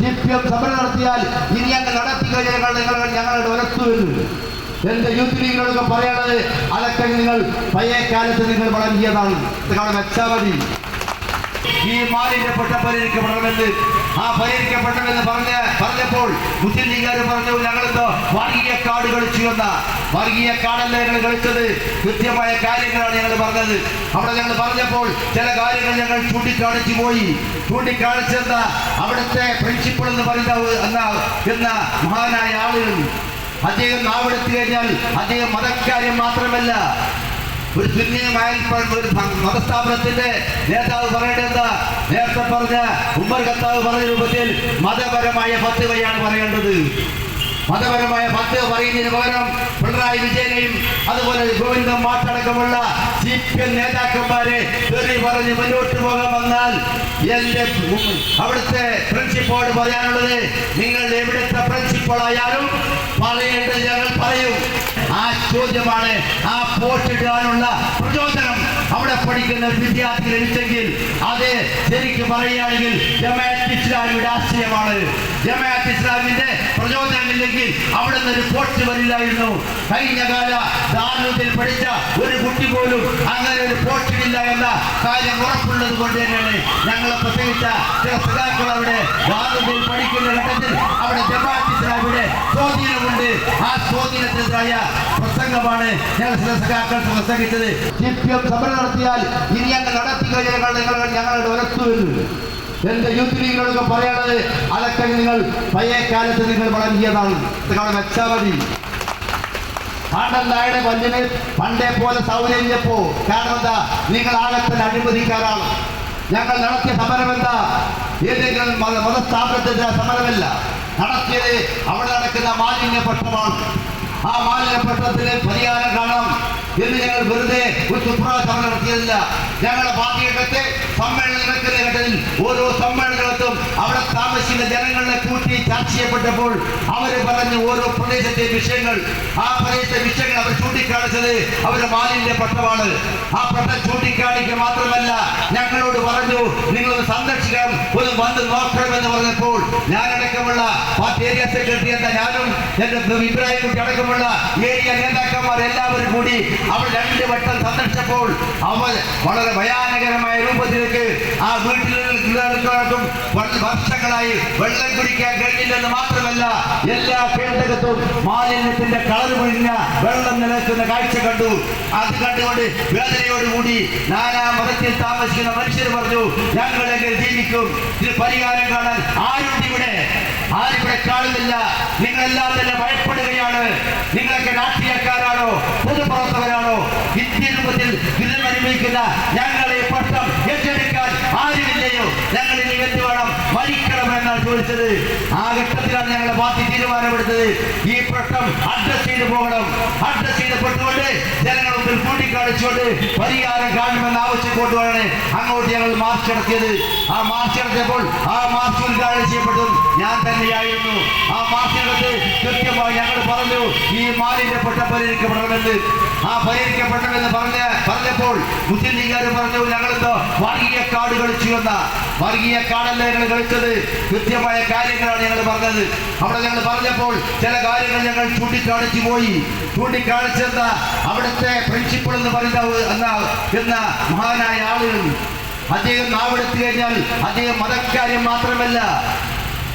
CPM സമരം നടത്തിയാൽ ഇനി അങ്ങ് നടത്തി കഴിഞ്ഞാൽ ഞങ്ങളുടെ ഒരത്തുവരുന്നു. എന്റെ യൂത്ത് ലീഗിനോടൊക്കെ പറയാനുള്ളത് അതൊക്കെ നിങ്ങൾ പഴയ കാലത്ത് നിങ്ങൾ വളർത്തിയതാണ്. ഇതൊക്കെ വെച്ചാൽ മതി. ഈ മാലിന്യപ്പെട്ട പരിഹരിക്കപ്പെടണമെന്ന് പരിഹരിക്കപ്പെടണമെന്ന് പറഞ്ഞപ്പോൾ മുസ്ലിം ലീഗുകാർ പറഞ്ഞു ഞങ്ങളെന്തോ വർഗീയ കാർഡ് കളിച്ചു എന്ന. വർഗീയ കാർഡല്ല ഞങ്ങൾ കളിച്ചത്, കൃത്യമായ കാര്യങ്ങളാണ് ഞങ്ങൾ പറഞ്ഞത്. അവിടെ ഞങ്ങൾ പറഞ്ഞപ്പോൾ ചില കാര്യങ്ങൾ ഞങ്ങൾ ചൂണ്ടിക്കാണിച്ചു പോയി. ചൂണ്ടിക്കാണിച്ചെന്ന അവിടുത്തെ പ്രിൻസിപ്പൾ എന്ന് പറയുന്ന എന്ന മഹാനായ ആളുകൾ അദ്ദേഹം നാവെടുത്തു കഴിഞ്ഞാൽ അദ്ദേഹം മതക്കാര്യം മാത്രമല്ല, ഒരു സുന്നിയമായ ഒരു മതസ്ഥാപനത്തിന്റെ നേതാവ് പറയേണ്ടത് നേരത്തെ പറഞ്ഞ ഉമർ ഖത്താബ് പറഞ്ഞ രൂപത്തിൽ മതപരമായ ഫത്വയാണ് പറയേണ്ടത്. മതപരമായ ഫത്വ പറയുന്നതിന് പകരം പിണറായി വിജയനെയും അതുപോലെ ഗോവിന്ദൻ മാട്ടടക്കമുള്ള CPM നേതാക്കന്മാരെ തെറി പറഞ്ഞ് മുന്നോട്ട് പോകാൻ വന്നാൽ എന്റെ അവിടുത്തെ പ്രിൻസിപ്പളോട് പറയാനുള്ളത് നിങ്ങൾ എവിടുത്തെ പ്രിൻസിപ്പളായാലും പറയേണ്ടത് ഞങ്ങൾ പറയും. ആ ചോദ്യമാണ് ആ പോസ്റ്റിടാനുള്ള പ്രചോദനം അവിടെ പഠിക്കുന്ന വിദ്യാർത്ഥി ലഭിച്ചെങ്കിൽ അത് ശരിക്കും പറയുകയാണെങ്കിൽ ജമാഅത്ത് ഇസ്ലാമിയുടെ ആശയമാണ്. ജമാഅത്ത് ഇസ്ലാമിന്റെ പ്രചോദനമില്ലെങ്കിൽ അവിടെ നിന്ന് ഒരു പോസ്റ്റ് വരില്ലായിരുന്നു. കഴിഞ്ഞ കാല ദാരുൽ പഠിച്ച ഒരു കുട്ടി പോലും അങ്ങനെ ഒരു പോസ്റ്റ് ഇല്ല എന്ന കാര്യം ഉറപ്പുള്ളത് കൊണ്ട് തന്നെയാണ് ഞങ്ങളെ പ്രത്യേകിച്ച ചില സഖാക്കൾ അവിടെ ദാരുൽ പഠിക്കുന്ന ഘട്ടത്തിൽ അവിടെ ജമാഅത്ത് ഇസ്ലാമിയുടെ സ്വാധീനമുണ്ട്. ആ സ്വാധീനത്തിനെതിരായ പ്രസംഗമാണ് ഞങ്ങൾ ചില സഖാക്കൾ പ്രസംഗിച്ചത്. CPM സമരം നടത്തിയാൽ ഇനി അങ്ങ് നടത്തി കഴിഞ്ഞാൽ ഞങ്ങളുടെ ഒരത്തുവരുന്നു. എന്റെ യൂത്ത് ലീഗിനോടൊക്കെ പറയാനുള്ളത് അതൊക്കെ നിങ്ങൾ പഴയ കാലത്ത് നിങ്ങൾ വളർത്തിയതാണ്. ഇതൊക്കെ വെച്ചാൽ മതി. ആണ്ടല്ലായുടെ പല്ലിന് പണ്ടേ പോലെ സൗകര്യപ്പോ കാരണം എന്താ നിങ്ങൾ ആകത്തിന് അഴിമതിക്കാരാണ്. ഞങ്ങൾ നടത്തിയ സമരം എന്താ ഏതെങ്കിലും മതസ്ഥാപനത്തിന്റെ സമരമല്ല നടത്തിയത്. അവിടെ നടക്കുന്ന മാലിന്യപക്ഷമാണ്. ആ മാലിന്യപക്ഷത്തിന് പരിഹാരം കാണാം എന്ന് ഞങ്ങൾ വെറുതെ ഒരു സുപ്രഭാതം നടത്തിയതില്ല. ഞങ്ങളുടെ പാർട്ടിയകത്തെ സമ്മേളനം നടക്കുന്ന ഘട്ടത്തിൽ ഓരോ സമ്മേളനത്തും അവിടെ താമസിക്കുന്ന ജനങ്ങളെ കൂട്ടി ചർച്ച ചെയ്യപ്പെട്ടപ്പോൾ അവർ പറഞ്ഞ ഓരോ പ്രദേശത്തെ വിഷയങ്ങൾ, ആ പ്രദേശത്തെ വിഷയങ്ങൾ അവർ ചൂണ്ടിക്കാണിച്ചത് അവരുടെ മാലിന്യപക്ഷമാണ്. ആ പട്ടം ചൂണ്ടിക്കാണിക്കുക മാത്രമല്ല ഞങ്ങളോട് പറഞ്ഞു നിങ്ങളൊന്ന് സന്ദർശിക്കണം, ഒന്ന് വന്ന് നോക്കണമെന്ന് പറഞ്ഞപ്പോൾ ഞാനടക്കമുള്ള പാർട്ടി ഏരിയ സെക്രട്ടറി എന്ന ഞാനും എന്റെ ഇബ്രാഹിം കുട്ടി അടക്കമുള്ള ഏരിയ നേതാക്കന്മാർ എല്ലാവരും കൂടി അവർ 2 വട്ടം സന്ദർശിച്ചപ്പോൾ അവർ വളരെ ഭയാനകരമായ രൂപത്തിലേക്ക് ആ വീട്ടിലും വർഷങ്ങളായി വെള്ളം കുടിക്കാൻ കഴിഞ്ഞില്ലെന്ന് മാത്രമല്ല എല്ലാ കേന്ദ്രത്തും മാലിന്യത്തിന്റെ കളർ പൊഴിഞ്ഞ വെള്ളം നിലനിൽക്കുന്ന കാഴ്ച കണ്ടു. അത് കണ്ടുകൊണ്ട് വേദനയോടുകൂടി നാനാ മതത്തിൽ താമസിക്കുന്ന മനുഷ്യർ പറഞ്ഞു ഞങ്ങൾ എങ്ങനെ ജീവിക്കും, ഇതിന് പരിഹാരം കാണാൻ ആരും ഇവിടെ കാണുന്നില്ല. നിങ്ങളെല്ലാം തന്നെ ഭയപ്പെടുകയാണ്. നിങ്ങളൊക്കെ രാഷ്ട്രീയക്കാരാണോ പൊതുപ്രവർത്തകരാണോ? ഇന്ത്യ രൂപത്തിൽ ദുരിതമനുഭവിക്കുന്ന ഞങ്ങളെ പട്ടം ഏറ്റെടുക്കാൻ ആരുമില്ലയോ? ഞങ്ങൾ ഇനി എന്ത് വേണം, മരിക്കണമെന്നാണ് ചോദിച്ചത്. ആ ഘട്ടത്തിലാണ് ഞങ്ങളുടെ പാർട്ടി തീരുമാനമെടുത്തത്. ഈ പ്രശ്നം അഡ്രസ് ചെയ്ത് പോകണം. അഡ്രസ് ചെയ്തപ്പെട്ടുകൊണ്ട് ജനങ്ങൾ മുമ്പിൽ കൂട്ടിക്കാണിച്ചുകൊണ്ട് പരിഹാരം കാണുമെന്ന് ആവശ്യപ്പെട്ടുകൊണ്ടാണ് അങ്ങോട്ട് ഞങ്ങൾ മാർച്ച് നടത്തിയത്. ആ മാർച്ച് നടത്തിയപ്പോൾ ആ മാർച്ച് ഉദ്ഘാടനം ചെയ്യപ്പെട്ടതും ഞാൻ തന്നെയായിരുന്നു. ആ മാർച്ചിനകത്ത് കൃത്യമായി ഞങ്ങൾ പറഞ്ഞു ഈ മാലിന്യപ്പെട്ട പരിഹരിക്കപ്പെടണമെന്ന്. പരിഹരിക്കപ്പെടണമെന്ന് പറഞ്ഞപ്പോൾ മുസ്ലിം ലീഗുകാർ പറഞ്ഞു ഞങ്ങളെന്തോ വർഗീയ കാർഡ് കളിച്ചു എന്ന. വർഗീയ കാർഡല്ല ഞങ്ങൾ കളിച്ചത്, കൃത്യമായ കാര്യങ്ങളാണ് ഞങ്ങൾ പറഞ്ഞത്. അവിടെ ഞങ്ങൾ പറഞ്ഞപ്പോൾ ചില കാര്യങ്ങൾ ഞങ്ങൾ ചൂണ്ടിക്കാണിച്ചു പോയി. ചൂണ്ടിക്കാണിച്ചെന്ന അവിടുത്തെ പ്രിൻസിപ്പൾ എന്ന് പറയുന്ന മഹാനായ ആളുകൾ അദ്ദേഹം നാവെടുത്തു കഴിഞ്ഞാൽ അദ്ദേഹം മതക്കാര്യം മാത്രമല്ല,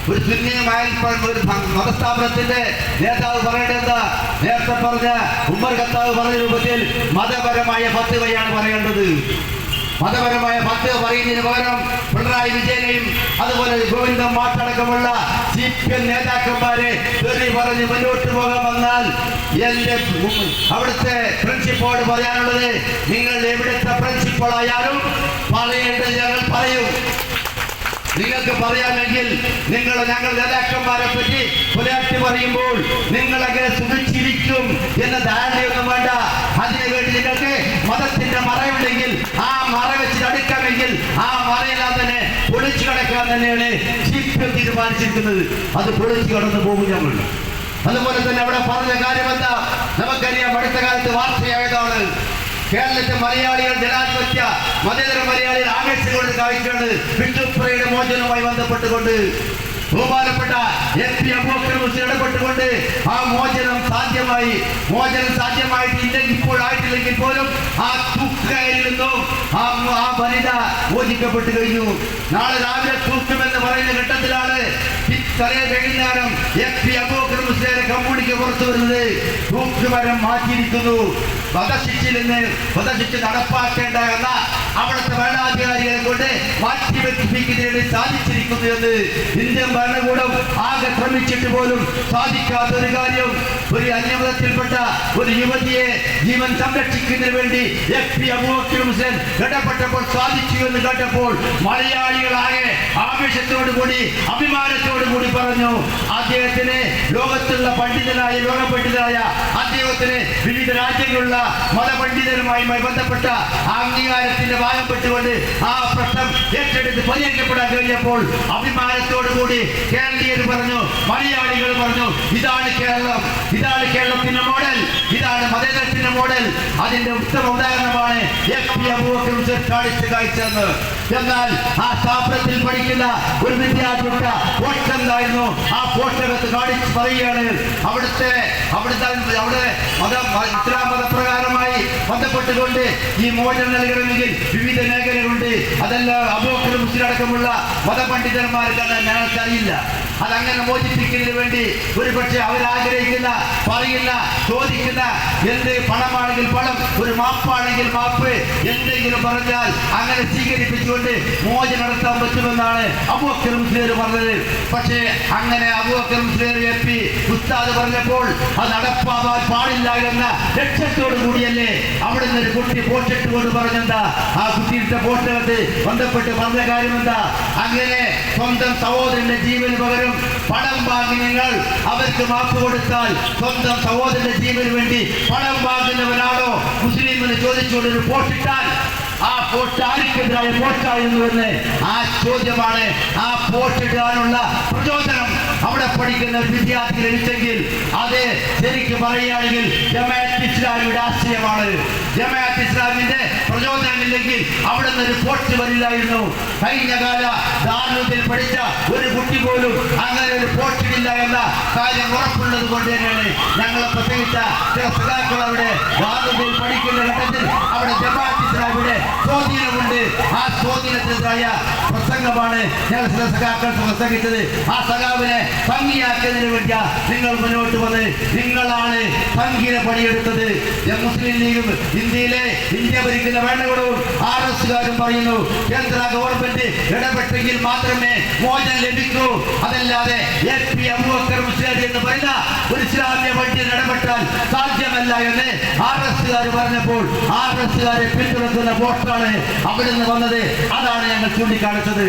ഒരു സുന്നിയമായ ഒരു മതസ്ഥാപനത്തിന്റെ നേതാവ് പറയേണ്ടത് നേരത്തെ പറഞ്ഞ ഉമർ ഖത്താബ് പറഞ്ഞ രൂപത്തിൽ മതപരമായ ഫത്വയാണ് പറയേണ്ടത്. മതപരമായ ഫത്വ പറയുന്നതിന് പകരം പിണറായി വിജയനെയും അതുപോലെ ഗോവിന്ദൻ മാട്ടടക്കമുള്ള CPM നേതാക്കന്മാരെ തെറി പറഞ്ഞ് മുന്നോട്ട് പോകാൻ വന്നാൽ എന്റെ അവിടുത്തെ പ്രിൻസിപ്പളോട് പറയാനുള്ളത് നിങ്ങൾ എവിടുത്തെ പ്രിൻസിപ്പളായാലും പറയേണ്ടത് ഞങ്ങൾ പറയും. നിങ്ങൾക്ക് പറയാമെങ്കിൽ ഞങ്ങൾ നേതാക്കന്മാരെ പറ്റി പുലർത്തി പറയുമ്പോൾ നിങ്ങളെങ്ങനെ സുഖിച്ചിരിക്കും എന്ന ധാരണയൊന്നും വേണ്ട. അതിനുവേണ്ടി നിങ്ങൾക്ക് മതത്തിന്റെ മറയുണ്ടെങ്കിൽ ആ മറ വെച്ച് അടുക്കാമെങ്കിൽ ആ മറയെല്ലാം തന്നെ പൊളിച്ചു കിടക്കാൻ തന്നെയാണ് CPM തീരുമാനിച്ചിരിക്കുന്നത്. അത് പൊളിച്ചു കടന്നു പോകും ഞങ്ങൾ. അതുപോലെ തന്നെ അവിടെ പറഞ്ഞ കാര്യം എന്താ നമുക്കറിയാം. അടുത്ത കാലത്ത് വാർത്തയായതാണ് കേരളത്തിലെ മലയാളികൾ ജനാധിപത്യ മതേതര മലയാളികൾ ആവേശങ്ങളുടെ കാഴ്ചയാണ് വിട്ടുപ്പുറയുടെ മോചനവുമായി ബന്ധപ്പെട്ടുകൊണ്ട് ബഹുമാനപ്പെട്ട FP അബൂബക്കർ മുസ്ലിയാർ ഇടപെട്ടുകൊണ്ട് ആ മോചനം സാധ്യമായിട്ടില്ലെങ്കിൽ ഇപ്പോഴായിട്ടില്ലെങ്കിൽ പോലും ആ തൂക്കയിൽ നിന്നും ആ വനിത മോചിക്കപ്പെട്ടു കഴിഞ്ഞു. നാളെ രാവിലെ തൂക്കുമെന്ന് പറയുന്ന ഘട്ടത്തിലാണ് വൈകുന്നേരം FP അബൂബക്കർ മുസ്ലിയാരെ കമ്മ്യൂണിക്ക് പുറത്തു വരുന്നത്. തൂക്കുമരം മാറ്റിയിരിക്കുന്നു. വധശിക്ഷ നടപ്പാക്കേണ്ട എന്ന അവിടുത്തെ ഭരണാധികാരികളെ കൊണ്ട് മാറ്റിവെപ്പിക്കുന്നതിന് സാധിച്ചിരിക്കുന്നു എന്ന് ഇന്ത്യൻ ഭരണകൂടം ആകെ ശ്രമിച്ചിട്ട് പോലും സാധിക്കാത്ത ഒരു കാര്യം, ഒരു അന്യമതത്തിൽപ്പെട്ട ഒരു യുവതിയെ ജീവൻ സംരക്ഷിക്കുന്നതിന് വേണ്ടി FP അബൂബക്കർ മുസ്ലിയാർ ഇടപെട്ടപ്പോൾ സാധിച്ചു എന്ന് കേട്ടപ്പോൾ മലയാളികളാകെ ആവേശത്തോടുകൂടി അഭിമാനത്തോടുകൂടി പറഞ്ഞു. അദ്ദേഹത്തിന് ലോകത്തുള്ള ലോക പണ്ഡിതനായ അദ്ദേഹത്തിന് വിവിധ രാജ്യങ്ങളിലുള്ള മതപണ്ഡിതരുമായി ബന്ധപ്പെട്ട അംഗീകാരത്തിന്റെ ഭാഗം പെട്ടുകൊണ്ട് ആ പ്രശ്നം ഏറ്റെടുത്ത് പരിഹരിക്കപ്പെടാൻ കഴിഞ്ഞപ്പോൾ അഭിമാനത്തോടുകൂടി കേരളീയർ പറഞ്ഞു, മലയാളികൾ പറഞ്ഞു, ഇതാണ് കേരളം, ഇതാണ് കേരളത്തിന്റെ മോഡൽ, ഇതാണ് മതേതരത്തിന്റെ മോഡൽ. അതിന്റെ ഉത്തമ ഉദാഹരണമാണ് FP അബൂബക്കർ മുസ്ലിയാർ കാഴ്ചയെന്ന്. എന്നാൽ ആ സ്ഥാപനത്തിൽ പഠിക്കുന്ന ഒരു വിദ്യാർത്ഥിയുടെ പോസ്റ്റ് എന്തായിരുന്നു? ആ പോസ്റ്റകത്ത് കാണിച്ച് പറയുകയാണ്, അവിടെ ഇസ്ലാം മതപ്രകാരമായി ബന്ധപ്പെട്ടുകൊണ്ട് ഈ മോചനം നൽകണമെങ്കിൽ വിവിധ മേഖലകളുണ്ട്. അതെല്ലാം അബൂബക്കർ മുസ്ലിയാർ അടക്കമുള്ള മതപണ്ഡിതന്മാർക്ക് ഞങ്ങൾക്ക് അറിയില്ല. അതങ്ങനെ മോചിപ്പിക്കുന്നതിന് വേണ്ടി ഒരു പക്ഷേ അവരാഗ്രഹിക്കുന്ന, പറയുന്ന, ചോദിക്കുന്ന എന്ത് പണമാണെങ്കിൽ പണം, ഒരു മാപ്പാണെങ്കിൽ മാപ്പ്, എന്തെങ്കിലും പറഞ്ഞാൽ അങ്ങനെ സ്വീകരിപ്പിച്ചുകൊണ്ട് മോചനം നടത്താൻ പറ്റുമെന്നാണ് അബൂബക്കർ മുസ്ലിയാർ പറഞ്ഞത്. പക്ഷേ അങ്ങനെ അബൂബക്കർ മുസ്ലിയാർ FP ഉസ്താദ് പറഞ്ഞപ്പോൾ അത് നടപ്പാവാൻ പാടില്ല എന്ന ലക്ഷ്യത്തോടു കൂടിയല്ലേ അവിടെ നിന്ന് ഒരു കുട്ടി പോസ്റ്റ് കൊണ്ട് പറഞ്ഞെന്താ? ആ കുട്ടിയുടെ പോസ്റ്റകത്ത് ബന്ധപ്പെട്ട് പറഞ്ഞ കാര്യം എന്താ? അങ്ങനെ സ്വന്തം സഹോദരന്റെ ജീവന് പകരം പണം വാങ്ങി നിങ്ങൾ അവർക്ക് മാപ്പ് കൊടുത്താൽ സ്വന്തം സഹോദരന്റെ ജീവന് വേണ്ടി പണം വാങ്ങുന്നവനാണോ മുസ്ലിം എന്ന് ചോദിച്ചുകൊണ്ട് ഒരു പോസ്റ്റ് ഇട്ടാൽ ആ പോസ്റ്റ് ആർക്കെതിരായ പോസ്റ്റായിരുന്നുവെന്ന് ആ ചോദ്യമാണ്. ആ പോസ്റ്റ് ഇടാനുള്ള പ്രചോദനം അവിടെ പഠിക്കുന്ന വിദ്യാർത്ഥി ലഭിച്ചെങ്കിൽ അത് ശരിക്കും പറയുകയാണെങ്കിൽ ജമാഅത്ത് ഇസ്ലാമിയുടെ ആശയമാണ്. ജമാഅത്ത് ഇസ്ലാമിന്റെ പ്രചോദനമില്ലെങ്കിൽ അവിടെ നിന്ന് ഒരു പോസ്റ്റ് വരില്ലായിരുന്നു. കഴിഞ്ഞ കാല ദാറുൽ പഠിച്ച ഒരു കുട്ടി പോലും അങ്ങനെ ഒരു പോസ്റ്റ് ഇല്ല എന്ന കാര്യം ഉറപ്പുള്ളത് കൊണ്ട് തന്നെയാണ് ഞങ്ങളെ പ്രത്യേകിച്ച ചില സഖാക്കൾ അവിടെ ദാറുൽ പഠിക്കുന്ന ഘട്ടത്തിൽ അവിടെ ജമാഅത്ത് ഇസ്ലാമിയുടെ സ്വാധീനമുണ്ട്. ആ സ്വാധീനത്തിനെതിരായ പ്രസംഗമാണ് ഞങ്ങൾ ചില സഖാക്കൾ പ്രസംഗിച്ചത്. ആ സഖാവിനെ ഭംഗിയാക്കുന്നതിന് വേണ്ടി നിങ്ങൾ മുന്നോട്ട് വന്ന് നിങ്ങളാണ് സംഘീന പണിയെടുത്തത്. മുസ്ലിം ലീഗും ഇന്ത്യ ഭരിക്കുന്ന ഭരണകൂടവും RSകാരും പറയുന്നു കേന്ദ്ര ഗവൺമെന്റ് ഇടപെട്ടെങ്കിൽ മാത്രമേ മോചനം ലഭിക്കൂ. അതല്ലാതെ FP അബൂബക്കർ മുസ്ലിയാർ എന്ന് പറയുന്ന ഒരു ഇസ്ലാമിക പണ്ഡിതൻ ഇടപെട്ടാൽ സാധ്യമല്ല എന്ന് RSകാർ പറഞ്ഞപ്പോൾ RSകാരെ പിന്തുണക്കുന്ന വോട്ടാണ് അവിടെ നിന്ന് വന്നത്. അതാണ് ഞങ്ങൾ ചൂണ്ടിക്കാണിച്ചത്.